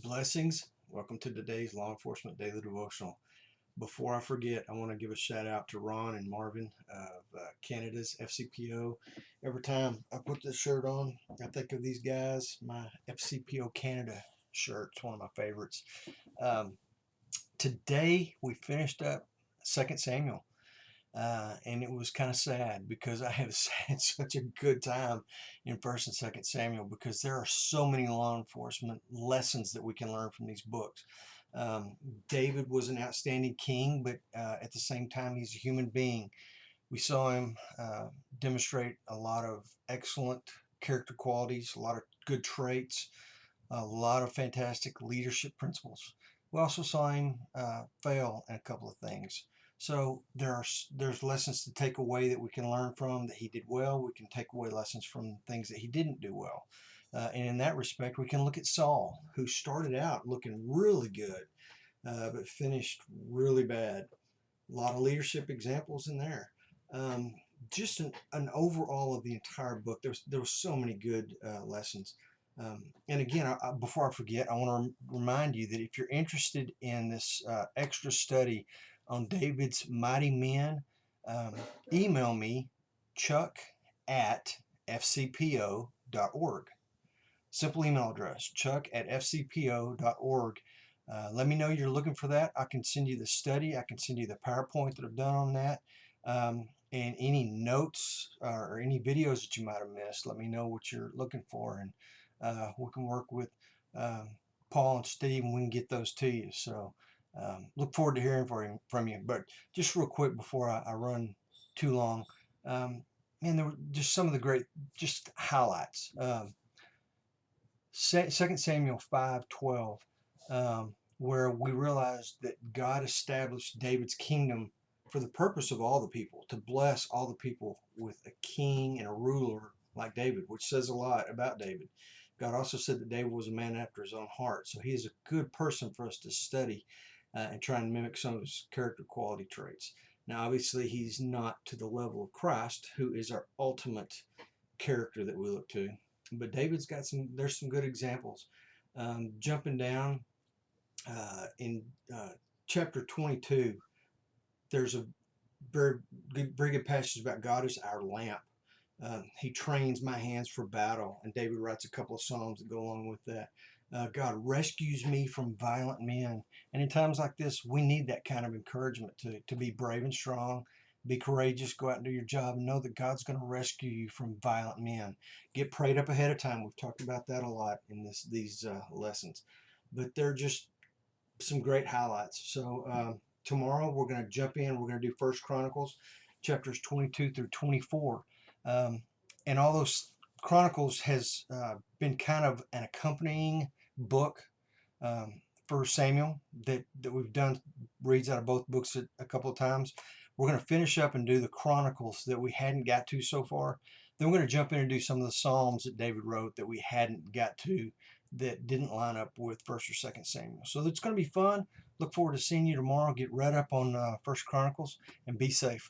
Blessings. Welcome to today's Law Enforcement Daily Devotional. Before I forget, I want to give a shout out to Ron and Marvin of Canada's FCPO. Every time I put this shirt on, I think of these guys. My FCPO Canada shirt, it's one of my favorites. Today we finished up 2 Samuel. And it was kind of sad because I have had such a good time in 1st and 2nd Samuel because there are so many law enforcement lessons that we can learn from these books. David was an outstanding king, but at the same time, he's a human being. We saw him demonstrate a lot of excellent character qualities, a lot of good traits, a lot of fantastic leadership principles. We also saw him fail in a couple of things. So there's lessons to take away that we can learn from that he did well. We can take away lessons from things that he didn't do well. And in that respect, we can look at Saul, who started out looking really good, but finished really bad. A lot of leadership examples in there. Just an overall of the entire book. There was so many good lessons. And again, before I forget, I want to remind you that if you're interested in this extra study on David's mighty men, email me, Chuck at fcpo.org. Simple email address, Chuck at fcpo.org. Let me know you're looking for that. I can send you the study. I can send you the PowerPoint that I've done on that. And any notes or any videos that you might have missed, let me know what you're looking for. And we can work with Paul and Steve and we can get those to you. So look forward to hearing from you. But just real quick before I run too long, man, there were just some of the great just highlights. 2 Samuel 5:12, where we realize that God established David's kingdom for the purpose of all the people, to bless all the people with a king and a ruler like David, which says a lot about David. God also said that David was a man after his own heart, so he is a good person for us to study and try and mimic some of his character quality traits. Now, obviously, he's not to the level of Christ, who is our ultimate character that we look to. But David's got there's some good examples. Jumping down in chapter 22, there's a very good passage about God is our lamp. He trains my hands for battle, and David writes a couple of psalms that go along with that. God rescues me from violent men, and in times like this, we need that kind of encouragement to be brave and strong, be courageous, go out and do your job, and know that God's going to rescue you from violent men. Get prayed up ahead of time. We've talked about that a lot in these lessons, but they're just some great highlights. So tomorrow we're going to jump in. We're going to do First Chronicles, chapters 22 through 24, and all those Chronicles has been kind of an accompanying book for Samuel that we've done reads out of both books a couple of times. We're going to finish up and do the Chronicles that we hadn't got to so far. Then we're going to jump in and do some of the Psalms that David wrote that we hadn't got to, that didn't line up with 1st or 2nd Samuel. So it's going to be fun. Look forward to seeing you tomorrow. Get read up on 1st Chronicles and be safe.